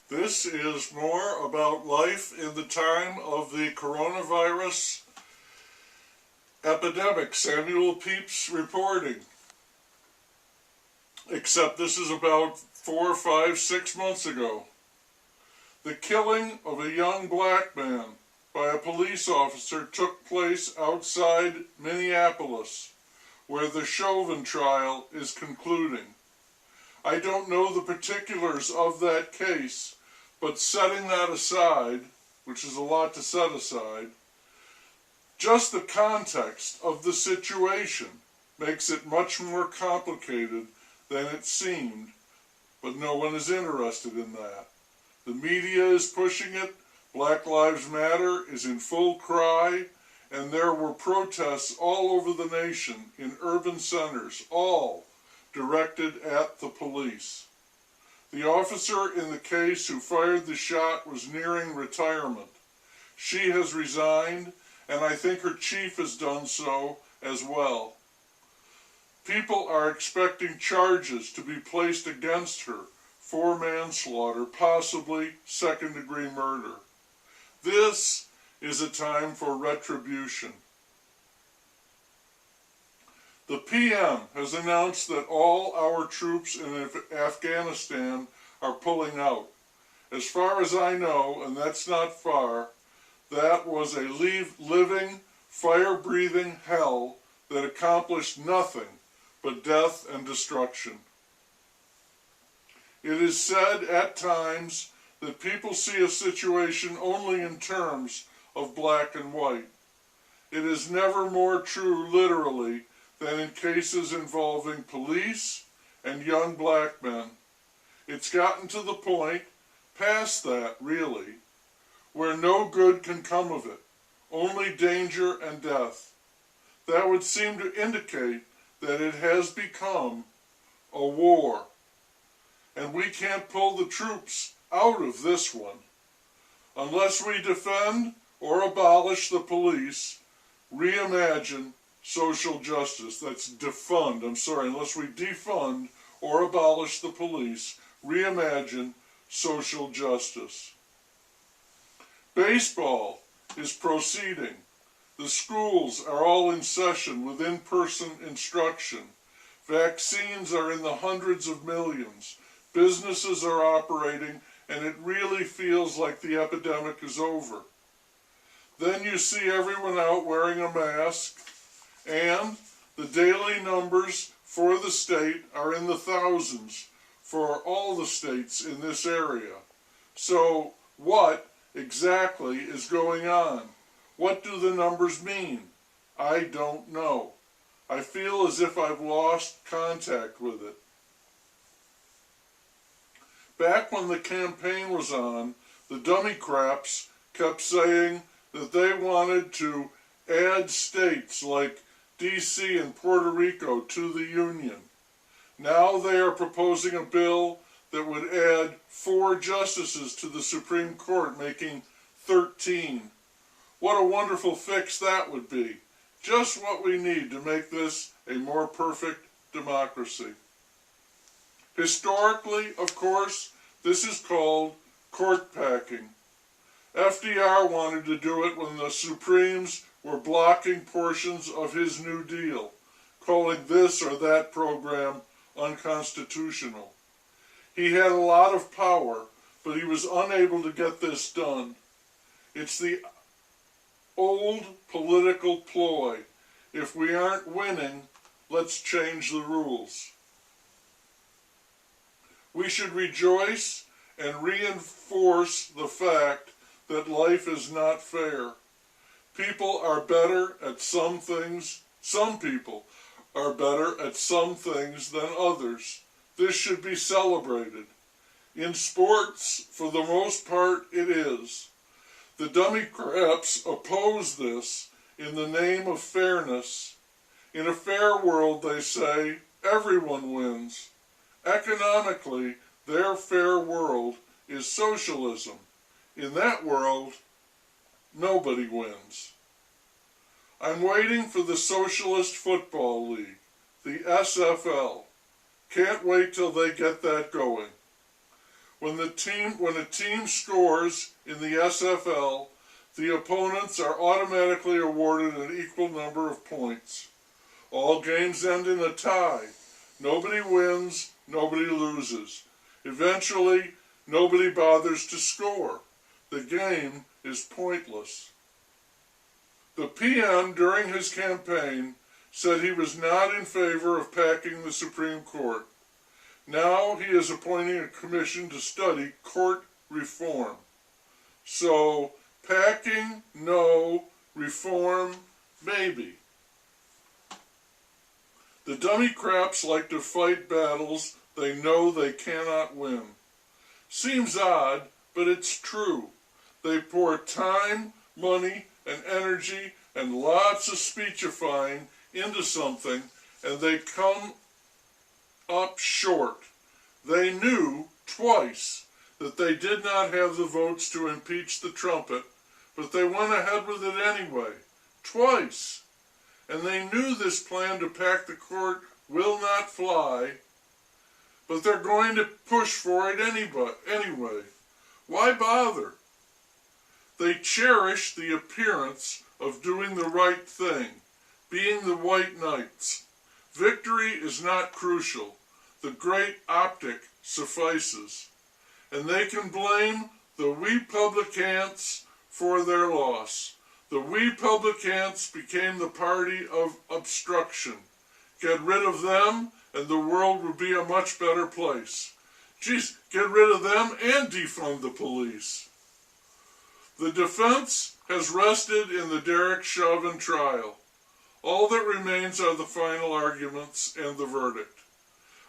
This is more about life in the time of the coronavirus epidemic. Samuel Pepys reporting. Except this is about 4, 5, 6 months ago. The killing of a young black man by a police officer took place outside Minneapolis, where the Chauvin trial is concluding. I don't know the particulars of that case, but setting that aside, which is a lot to set aside, just the context of the situation makes it much more complicated than it seemed, but no one is interested in that. The media is pushing it, Black Lives Matter is in full cry, and there were protests all over the nation in urban centers, all directed at the police. The officer in the case who fired the shot was nearing retirement. She has resigned, and I think her chief has done so as well. People are expecting charges to be placed against her for manslaughter, possibly second-degree murder. This is a time for retribution. The PM has announced that all our troops in Afghanistan are pulling out. As far as I know, and that's not far, that was a living, fire-breathing hell that accomplished nothing but death and destruction. It is said at times that people see a situation only in terms of black and white. It is never more true literally than in cases involving police and young black men. It's gotten to the point, past that really, where no good can come of it, only danger and death. That would seem to indicate that it has become a war. And we can't pull the troops out of this one. Unless we defend or abolish the police, reimagine social justice. That's defund, unless we defund or abolish the police, reimagine social justice. Baseball is proceeding. The schools are all in session with in-person instruction. Vaccines are in the hundreds of millions. Businesses are operating, and it really feels like the epidemic is over. Then you see everyone out wearing a mask, and the daily numbers for the state are in the thousands for all the states in this area. So what exactly is going on? What do the numbers mean? I don't know. I feel as if I've lost contact with it. Back when the campaign was on, the dummy craps kept saying that they wanted to add states like D.C. and Puerto Rico to the Union. Now they are proposing a bill that would add 4 justices to the Supreme Court, making 13. What a wonderful fix that would be. Just what we need to make this a more perfect democracy. Historically, of course, this is called court packing. FDR wanted to do it when the Supremes were blocking portions of his New Deal, calling this or that program unconstitutional. He had a lot of power, but he was unable to get this done. It's the old political ploy. If we aren't winning, let's change the rules. We should rejoice and reinforce the fact that life is not fair. People are better at some things. Some people are better at some things than others. This should be celebrated. In sports, for the most part, it is. The dummy craps oppose this in the name of fairness. In a fair world, they say, everyone wins. Economically, their fair world is socialism. In that world, nobody wins. I'm waiting for the Socialist Football League, the SFL. Can't wait till they get that going. When a team scores in the SFL, the opponents are automatically awarded an equal number of points. All games end in a tie. Nobody wins, nobody loses. Eventually, nobody bothers to score. The game is pointless. The PM, during his campaign, said he was not in favor of packing the Supreme Court. Now he is appointing a commission to study court reform. So, packing, no. Reform, maybe. The dummy craps like to fight battles they know they cannot win. Seems odd, but it's true. They pour time, money, and energy, and lots of speechifying into something, and they come up short. They knew twice that they did not have the votes to impeach the trumpet, but they went ahead with it anyway. Twice. And they knew this plan to pack the court will not fly, but they're going to push for it anyway. Why bother? They cherish the appearance of doing the right thing, being the white knights. Victory is not crucial. The great optic suffices. And they can blame the wee publicans for their loss. The wee publicans became the party of obstruction. Get rid of them and the world would be a much better place. Geez, get rid of them and defund the police. The defense has rested in the Derek Chauvin trial. All that remains are the final arguments and the verdict.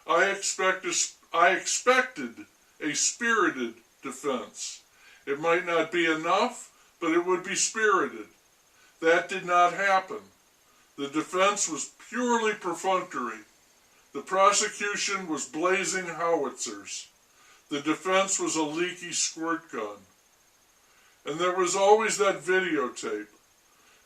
I expected a spirited defense. It might not be enough, but it would be spirited. That did not happen. The defense was purely perfunctory. The prosecution was blazing howitzers. The defense was a leaky squirt gun. And there was always that videotape.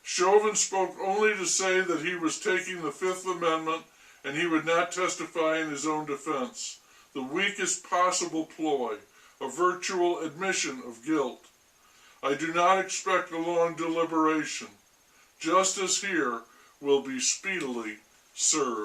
Chauvin spoke only to say that he was taking the Fifth Amendment and he would not testify in his own defense. The weakest possible ploy, a virtual admission of guilt. I do not expect a long deliberation. Justice here will be speedily served.